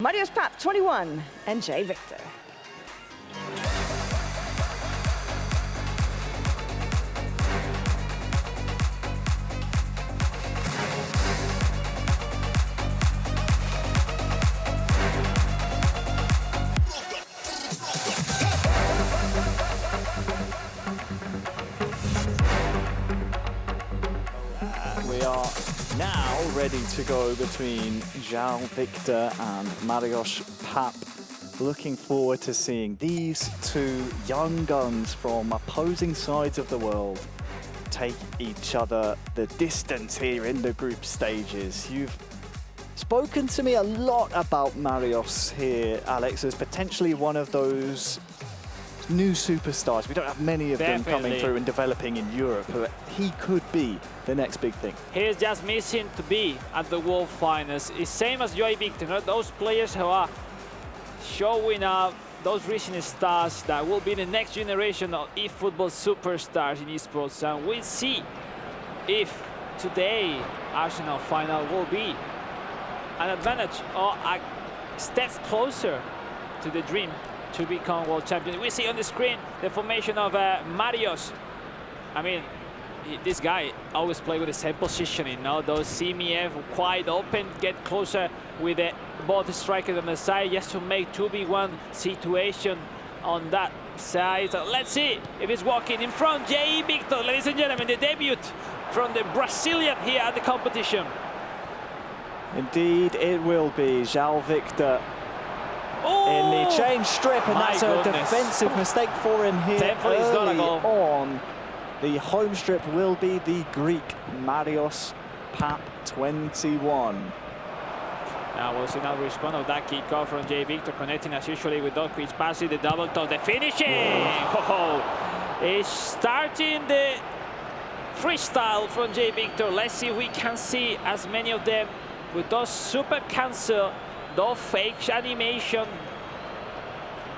Mariusz Pap, 21, and Jvictor. We are now ready to go between Jvictor and Mariusz Pap. Looking forward to seeing these two young guns from opposing sides of the world take each other the distance here in the group stages. You've spoken to me a lot about Mariusz here, Alex, as potentially one of those new superstars. We don't have many of them coming through and developing in Europe, but he could be the next big thing. He is just missing to be at the World Finals. It's same as Jvictor, you know, those players who are showing up, those rising stars that will be the next generation of eFootball superstars in esports. And we'll see if today Arsenal final will be an advantage or a step closer to the dream to become world champion. We see on the screen the formation of Mariusz. I mean, this guy always play with the same positioning, no? Those CMF quite open, get closer with the both strikers on the side just to make 2v1 situation on that side. So let's see if it's walking in front. Jvictor, ladies and gentlemen, the debut from the Brazilian here at the competition. Indeed, it will be Jvictor in the change strip, and that's a defensive mistake for him here early on. The home strip will be the Greek Mariusz Pap, 21. Now we'll see now the response of that kickoff from Jvictor, connecting as usually with those quick passes, the double touch, the finishing. Is starting the freestyle from Jvictor. Let's see if we can see as many of them with those super cancel, those fake animation,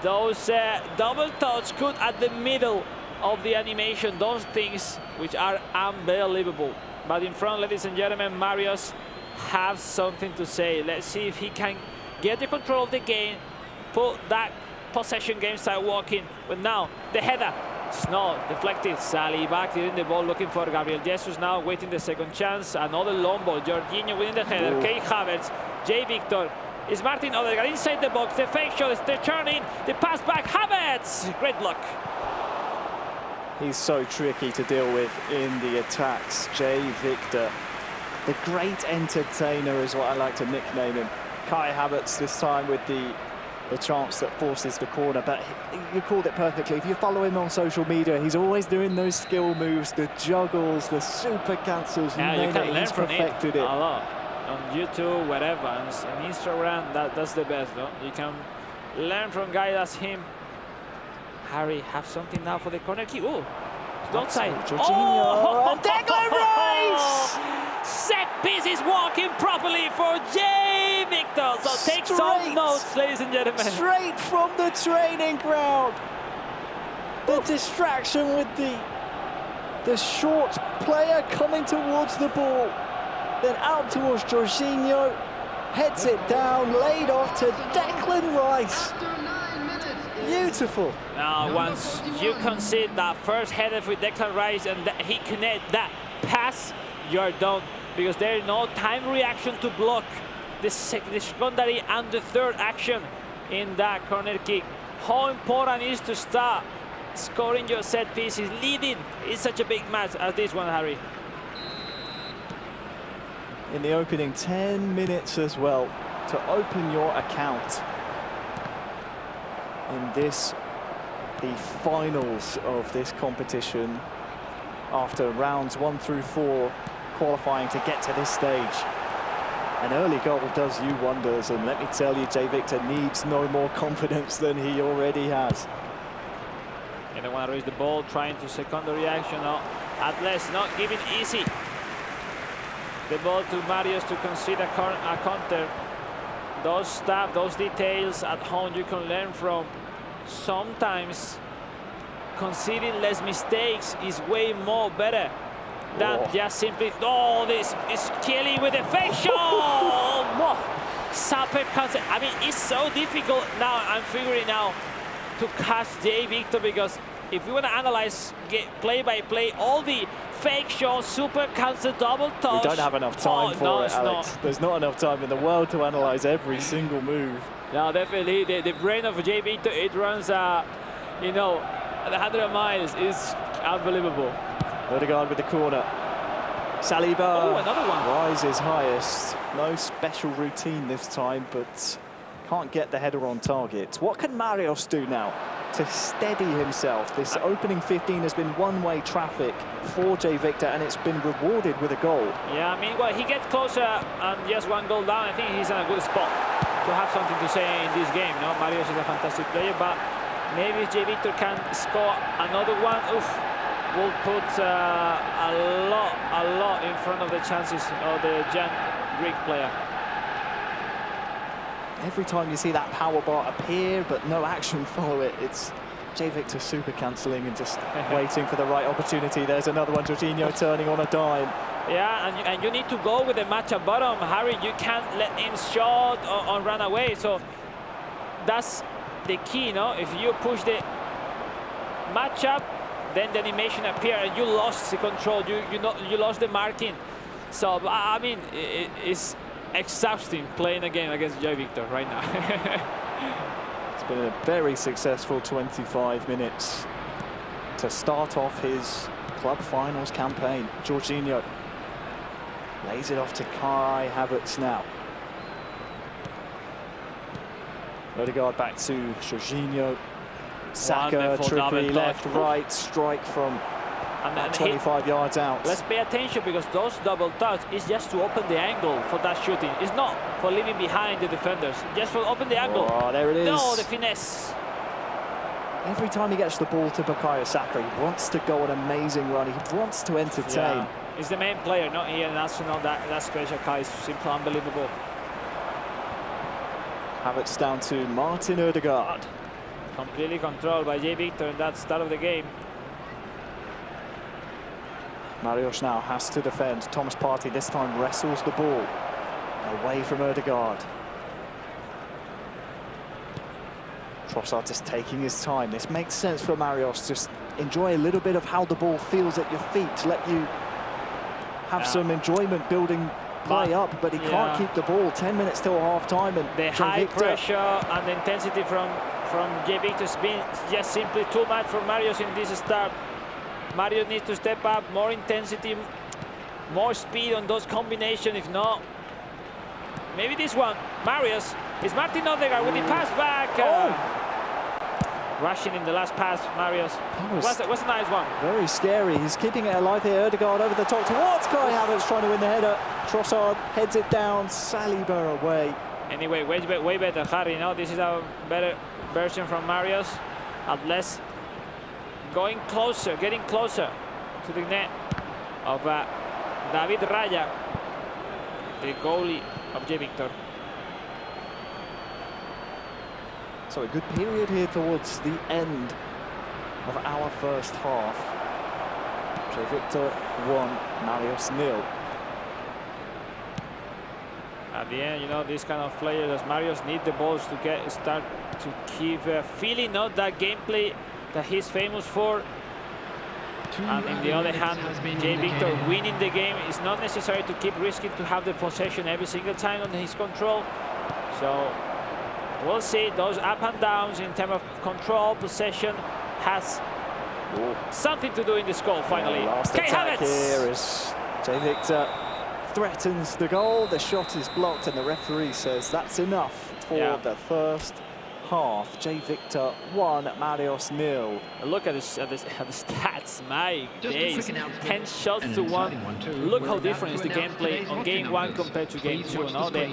those double touch good at the middle of the animation, those things which are unbelievable. But in front, ladies and gentlemen, Mariusz have something to say. Let's see if he can get the control of the game, put that possession game start walking. But now the header, Snow deflected, Sally back in the ball looking for Gabriel Jesus, now waiting the second chance. Another long ball, Jorginho winning the header, Kai Havertz, Jvictor, is Martin Odegaard inside the box, the fake shot, the turning, the pass back, Havertz, great block. He's so tricky to deal with in the attacks, Jvictor. The great entertainer is what I like to nickname him. Kai Havertz this time with the chance that forces the corner, but you called it perfectly. If you follow him on social media, he's always doing those skill moves, the juggles, the super cancels. Yeah, you can learn from perfected it a lot on YouTube, wherever, and Instagram. That's the best, no? You can learn from guys as him. Harry have something now for the corner kick. Oh, outside. Jorginho, Declan Rice! Set piece is walking properly for Jvictor. So take some notes, ladies and gentlemen. Straight from the training ground. The distraction with the short player coming towards the ball. Then out towards Jorginho. Heads it down, laid off to Declan Rice. Beautiful. Now, once you concede that first header with Declan Rice and he connect that pass, you're done, because there is no time reaction to block the secondary and the third action in that corner kick. How important it is to start scoring your set pieces, leading in such a big match as this one, Harry. In the opening 10 minutes as well, to open your account in this, the finals of this competition, after rounds 1 through 4 qualifying to get to this stage. An early goal does you wonders, and let me tell you, Jvictor needs no more confidence than he already has. They don't want to raise the ball, trying to secondary action. No, at least not giving easy the ball to Mariusz to concede a counter. Those stuff, those details at home you can learn from. Sometimes conceding less mistakes is way more better than just simply, oh, this is Kelly with a fake shot. super concept. I mean, it's so difficult now. I'm figuring out to catch Jvictor, because if we want to analyze play by play, all the fake shots, super cancel, double touch. We don't have enough time for it, Alex. There's not enough time in the world to analyze every single move. No, definitely. The brain of Jvictor, it runs, you know, 100 miles. Is unbelievable. Ødegaard with the corner. Saliba another one. rises highest. No special routine this time, but can't get the header on target. What can Marios do now to steady himself? This opening 15 has been one-way traffic for Jvictor, and it's been rewarded with a goal. Yeah, I mean, well, he gets closer and just one goal down. I think he's in a good spot to have something to say in this game. No, Marios is a fantastic player, but maybe Jvictor can score another one. Oof, will put a lot in front of the chances of the young Greek player. Every time you see that power bar appear, but no action follow it, it's Jvictor super cancelling and just waiting for the right opportunity. There's another one, Jorginho turning on a dime. Yeah, and you need to go with the match at bottom, Harry. You can't let him shot or run away. So that's the key, no? If you push the match up, then the animation appear and you lost the control. You lost the marking. So I mean, it's exhausting playing a game against Jvictor right now. It's been a very successful 25 minutes to start off his club finals campaign. Jorginho lays it off to Kai Havertz now. Ødegaard back to Jorginho. Saka, trippy, left, right, strike from 25 yards out. Let's pay attention, because those double touch is just to open the angle for that shooting. It's not for leaving behind the defenders, just for open the angle. Oh, there it is. No, the finesse. Every time he gets the ball to Bukayo Saka, he wants to go on an amazing run. He wants to entertain. Yeah. He's the main player, not here in Arsenal. That special Kai is simply unbelievable. Havertz down to Martin Ødegaard. Completely controlled by Jvictor in that start of the game. Marios now has to defend. Thomas Partey this time wrestles the ball away from Ødegaard. Trossard just taking his time. This makes sense for Marios. Just enjoy a little bit of how the ball feels at your feet to let you have some enjoyment building play up, but he can't keep the ball. 10 minutes till half-time, and the high pressure and the intensity from Jvictor has been just simply too much for Marios in this start. Marios needs to step up, more intensity, more speed on those combinations. If not, maybe this one. Marios is Martin Ødegaard with the pass back. Rushing in the last pass, Marios. What's a nice one. Very scary. He's keeping it alive here. Ødegaard over the top towards Kai Havertz, trying to win the header. Trossard heads it down. Saliba away. Anyway, way better, Harry. No, this is a better version from Marios. At least going closer, getting closer to the net of David Raya, the goalie of Jvictor. So a good period here towards the end of our first half. Jvictor 1, Marios 0. At the end, you know, these kind of players as Marios need the balls to start to keep feeling out that gameplay that he's famous for. And on the other hand, Jvictor winning the game is not necessary to keep risking to have the possession every single time on his control. So we'll see. Those up and downs in terms of control, possession has something to do in this goal finally. Last attack here is Jvictor threatens the goal. The shot is blocked and the referee says that's enough for the first half. Jvictor 1, Marios 0. Look at the stats, my days. 10 shots to 1. Look how different is the gameplay on game 1 compared to game 2. No? The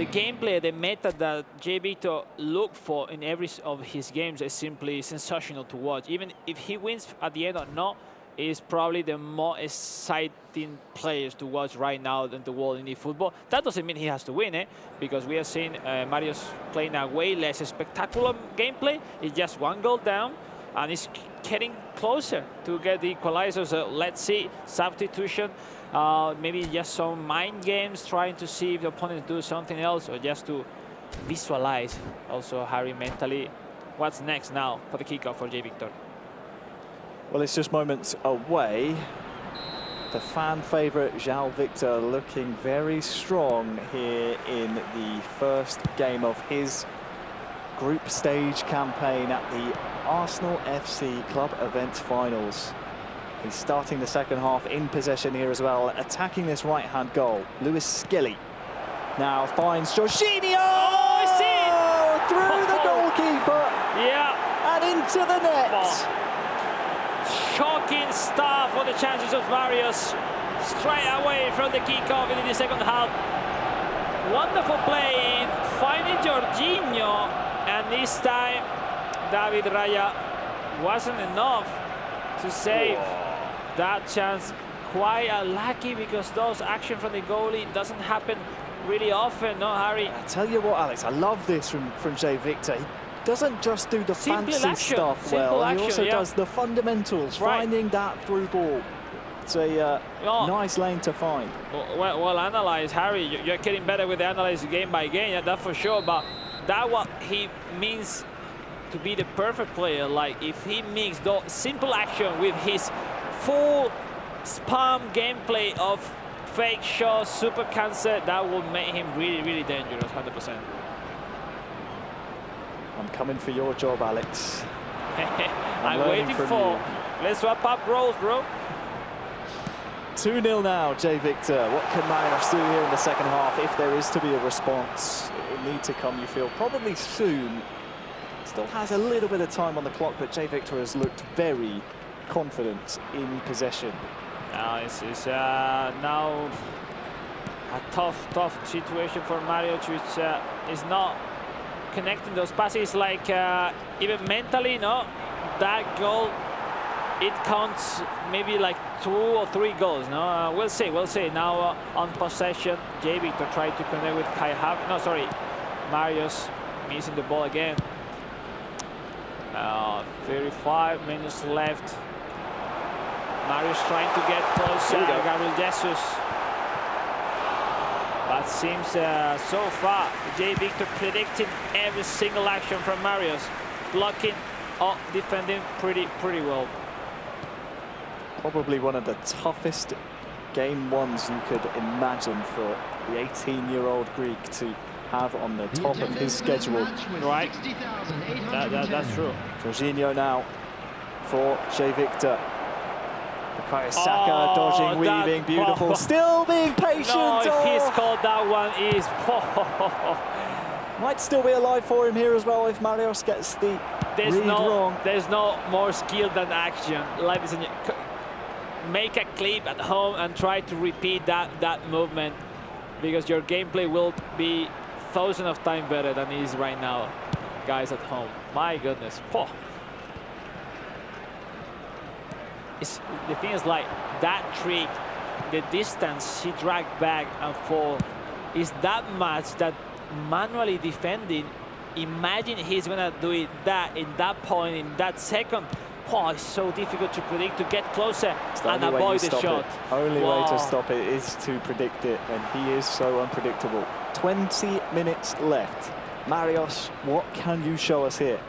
gameplay, the meta that Jvictor look for in every of his games is simply sensational to watch. Even if he wins at the end or not, is probably the more exciting players to watch right now in the world in eFootball. That doesn't mean he has to win it, because we have seen Marios playing a way less spectacular gameplay. It's just one goal down, and is getting closer to get the equalizer. So let's see, substitution, maybe just some mind games, trying to see if the opponents do something else, or just to visualize also Harry mentally what's next now for the kickoff for Jvictor. Well, it's just moments away. The fan favourite Jvictor looking very strong here in the first game of his group stage campaign at the Arsenal FC Club Events Finals. He's starting the second half in possession here as well, attacking this right-hand goal. Lewis Skilly now finds Jorginho! Oh, I see it! Through the goalkeeper! Yeah! And into the net! Oh. Shocking start for the chances of Marius. Straight away from the kickoff in the second half. Wonderful play in finding Jorginho, and this time David Raya wasn't enough to save that chance. Quite unlucky, because those action from the goalie doesn't happen really often, no, Harry? I tell you what, Alex, I love this from Jvictor. He doesn't just do the fancy stuff well, he also does the fundamentals, finding that through ball. It's a nice lane to find. Well analyzed, Harry. You're getting better with the analysis game by game, yeah, that's for sure. But that's what he means to be the perfect player. Like, if he mixed the simple action with his full spam gameplay of fake shots, super cancer, that will make him really, really dangerous, 100%. I'm coming for your job, Alex. I'm waiting for. Let's swap up roles, bro. 2-0 now, Jvictor. What can Marius do here in the second half? If there is to be a response, it will need to come, you feel, probably soon. Still has a little bit of time on the clock, but Jvictor has looked very confident in possession. It's now a tough situation for Marius, which is not connecting those passes, like even mentally, no, that goal, it counts maybe like 2 or 3 goals, no? We'll see. Now on possession, Jvictor tried to connect with Kai Havertz. No, sorry, Marius missing the ball again. 35 minutes left. Marius trying to get closer. Gabriel Jesus. But seems so far Jvictor predicting every single action from Marius, blocking or defending pretty well. Probably one of the toughest game ones you could imagine for the 18-year-old Greek to have on the top of his schedule. Right, that's true. Jorginho now for Jvictor. Bukayo Saka dodging, weaving, beautiful, still being patient. No, if he's called that one, is might still be alive for him here as well if Marius gets the read wrong. There's no more skill than action. Ladies and gentlemen, make a clip at home and try to repeat that movement, because your gameplay will be thousands of times better than it is right now, guys at home. My goodness. The thing is, like, that trick, the distance she dragged back and forth is that much that manually defending, imagine he's gonna do it in that point, in that second. It's so difficult to predict, to get closer and avoid the shot. Only way to stop it is to predict it, and he is so unpredictable. 20 minutes left. Marius, what can you show us here?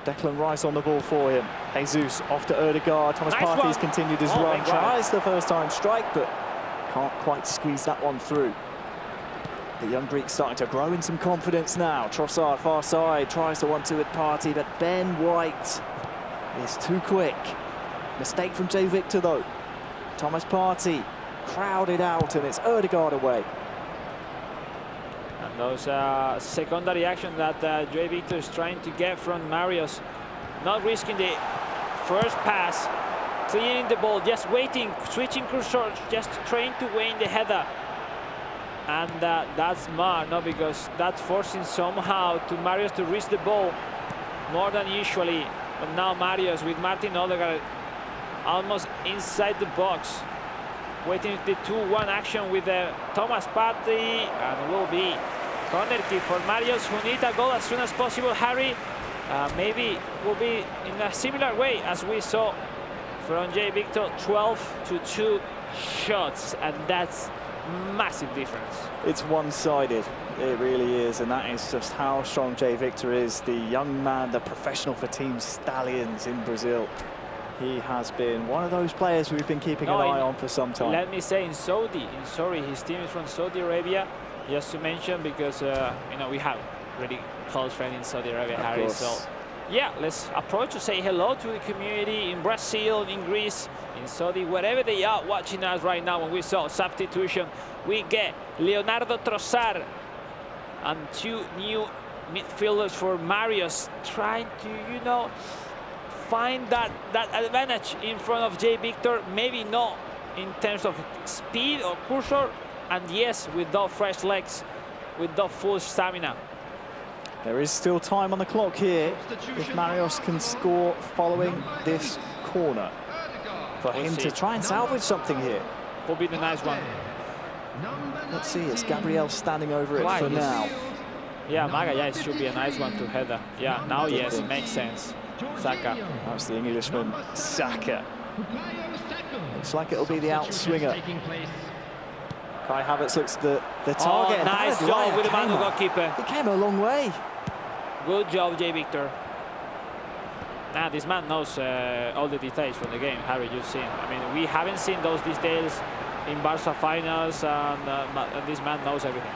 Declan Rice on the ball for him. Jesus off to Ødegaard. Thomas Partey's continued his run. Tries the first time strike, but can't quite squeeze that one through. The young Greek starting to grow in some confidence now. Trossard far side, tries to 1-2 with Partey, but Ben White is too quick. Mistake from Jvictor though. Thomas Partey crowded out, and it's Ødegaard away. And those secondary action that Jvictor is trying to get from Marius, not risking the first pass, clearing the ball, just waiting, switching cursor, just trying to win the header. And that's smart, no, because that's forcing somehow to Marius to reach the ball more than usually. But now Marius with Martin Ødegaard almost inside the box, waiting the 2-1 action with Thomas Partey, and it will be corner kick for Marius, who need a goal as soon as possible. Harry, maybe will be in a similar way as we saw from Jvictor, 12-2 shots, and that's massive difference. It's one-sided, it really is, and that is just how strong Jvictor is. The young man, the professional for Team Stallions in Brazil. He has been one of those players we've been keeping an eye on for some time. Let me say in Saudi, his team is from Saudi Arabia, just to mention, because you know, we have really close friend in Saudi Arabia, Harry. So yeah, let's approach to say hello to the community in Brazil, in Greece, in Saudi, wherever they are watching us right now. When we saw substitution, we get Leonardo Trossard and 2 new midfielders for Marius, trying to, you know, find that advantage in front of Jvictor. Maybe not in terms of speed or cursor, and yes, with those fresh legs, with the full stamina. There is still time on the clock here if Marius can score following this corner. For him to try and salvage something here. Will be the nice one. Let's see, it's Gabriel standing over it for now. Yeah, Maga, yeah, it should be a nice one to header. Yeah, now yes, it makes sense. Saka. That's the Englishman, Saka. Looks like it'll be the outswinger. Kai Havertz looks the target. Oh, nice job with the man goalkeeper. He came a long way. Good job, Jvictor. Now, this man knows all the details from the game, Harry, you've seen. I mean, we haven't seen those details in Barca finals, and this man knows everything.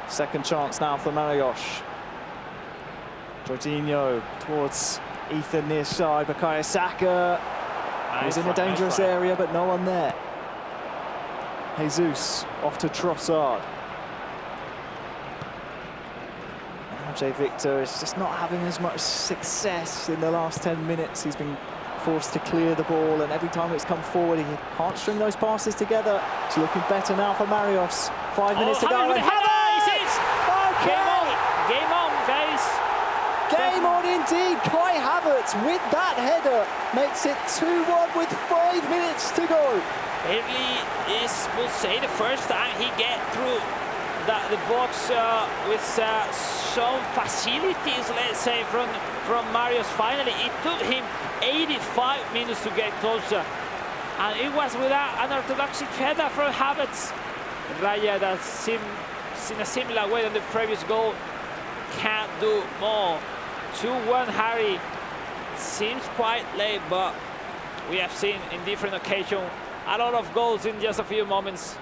Second chance now for Marius. Jorginho towards Ethan near side. Bukayo Saka was in a dangerous area, but no one there. Jesus off to Trossard. Now Jvictor is just not having as much success in the last 10 minutes. He's been forced to clear the ball, and every time it's come forward, he can't string those passes together. It's looking better now for Marius. 5 minutes to go. Game on, guys. Game on indeed. Kai Havertz with that header makes it 2-1 with 5 minutes to go. It really is, we'll say, the first time he get through the box with some facilities, let's say, from Marius. Finally, it took him 85 minutes to get closer, and it was without an orthodox header from Havertz. Raya, that seemed in a similar way than the previous goal, can't do more. 2-1, Harry. Seems quite late, but we have seen in different occasions a lot of goals in just a few moments.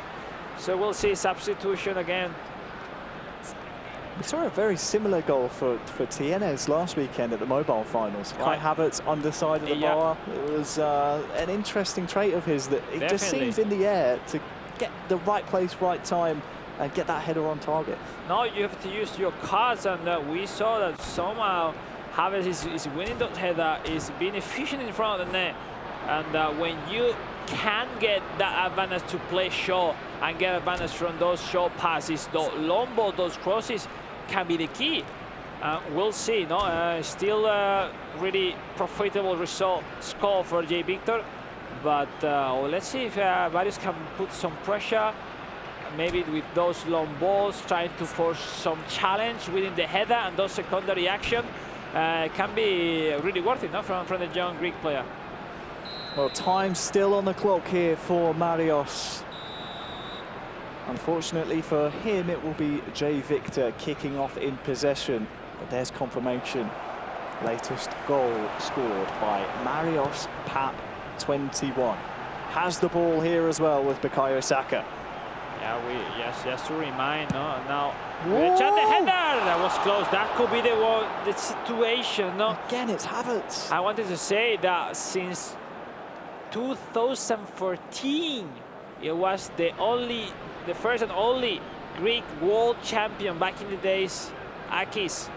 So we'll see substitution again. We saw a very similar goal for Tienes last weekend at the mobile finals. Kai Havertz underside of the bar. It was an interesting trait of his that he just seems in the air to get the right place, right time, and get that header on target. No, you have to use your cards, and we saw that somehow Havertz is winning that header, is being efficient in front of the net. And when you can get that advantage to play short and get advantage from those short passes, those long ball, those crosses can be the key. We'll see. No, still really profitable result score for Jvictor, but let's see if Marius can put some pressure, maybe with those long balls, trying to force some challenge within the header, and those secondary action can be really worth it, no, from the young Greek player. Well, time still on the clock here for Marius. Unfortunately for him, it will be Jvictor kicking off in possession. But there's confirmation. Latest goal scored by Marius Pap, 21. Has the ball here as well with Bukayo Saka. Yeah, just to remind, no, now Rich and the header, that was close. That could be the situation, no. Again, it's Havertz. I wanted to say that since 2014, it was the first and only Greek world champion back in the days, Akis.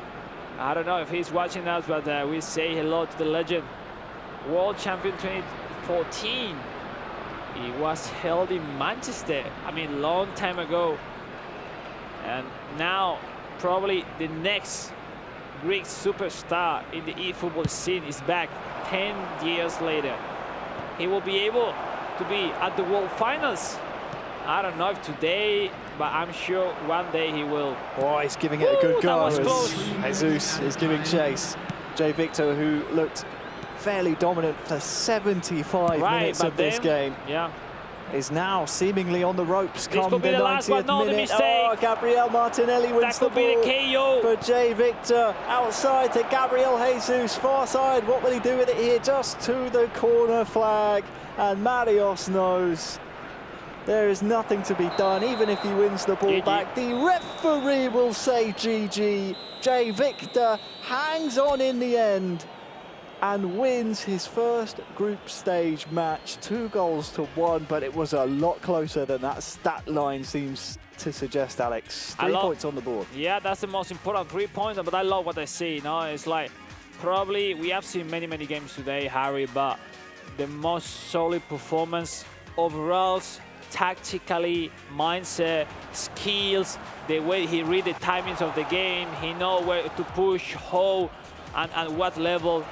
I don't know if he's watching us, but we say hello to the legend. World champion 2014. It was held in Manchester, I mean, long time ago. And now, probably the next Greek superstar in the eFootball scene is back 10 years later. He will be able to be at the World Finals. I don't know if today but I'm sure one day he will. Oh, he's giving it a good Ooh, go. that was close. Jesus is giving chase. Jvictor, who looked fairly dominant for 75 minutes of this game, is now seemingly on the ropes. This could be the last one, no, the mistake. Oh, Gabriel Martinelli wins the ball. That could be the KO. For Jvictor, outside to Gabriel Jesus, far side. What will he do with it here? Just to the corner flag. And Marios knows there is nothing to be done, even if he wins the ball back. The referee will say GG. Jvictor hangs on in the end and wins his first group stage match, 2-1, but it was a lot closer than that stat line seems to suggest, Alex. 3 points on the board. Yeah, that's the most important 3 points, but I love what I see. You know, it's like probably we have seen many games today, Harry, but the most solid performance overall, tactically, mindset, skills, the way he read the timings of the game, he know where to push, how, and what level.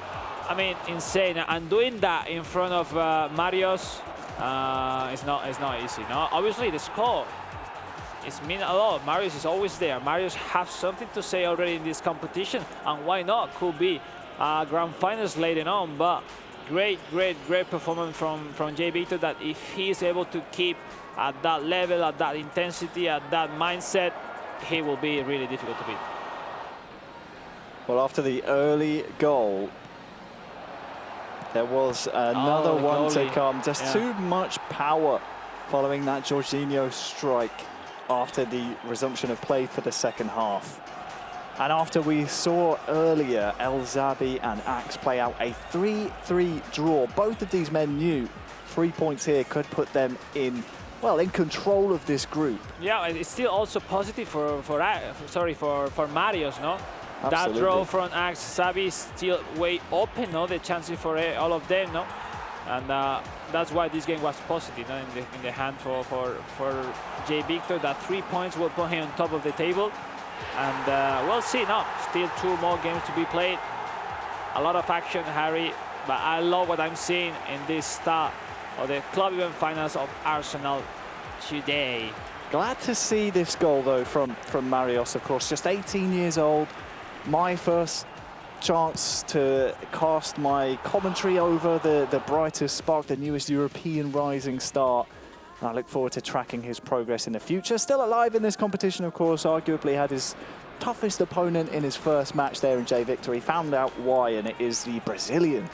I mean, insane. And doing that in front of Marios, it's not easy. No, obviously the score it's mean a lot. Marios is always there. Marios has something to say already in this competition, and why not? Could be grand finals later on. But great performance from Jvictor. That if he is able to keep at that level, at that intensity, at that mindset, he will be really difficult to beat. Well, after the early goal, there was another one to come. Just too much power following that Jorginho strike after the resumption of play for the second half. And after we saw earlier El Zabi and Axe play out a 3-3 draw, both of these men knew 3 points here could put them in, well, in control of this group. Yeah, it's still also positive for Marios, no? Absolutely. That draw from Axe Zabi is still way open, no? The chances for all of them, no? And that's why this game was positive, no? in the hand for Jvictor. That 3 points will put him on top of the table. And we'll see, no? Still 2 more games to be played. A lot of action, Harry. But I love what I'm seeing in this start of the club event finals of Arsenal today. Glad to see this goal, though, from Marios, of course. Just 18 years old. My first chance to cast my commentary over the brightest spark, the newest European rising star. And I look forward to tracking his progress in the future. Still alive in this competition, of course. Arguably had his toughest opponent in his first match there in Jvictor. He found out why, and it is the Brazilian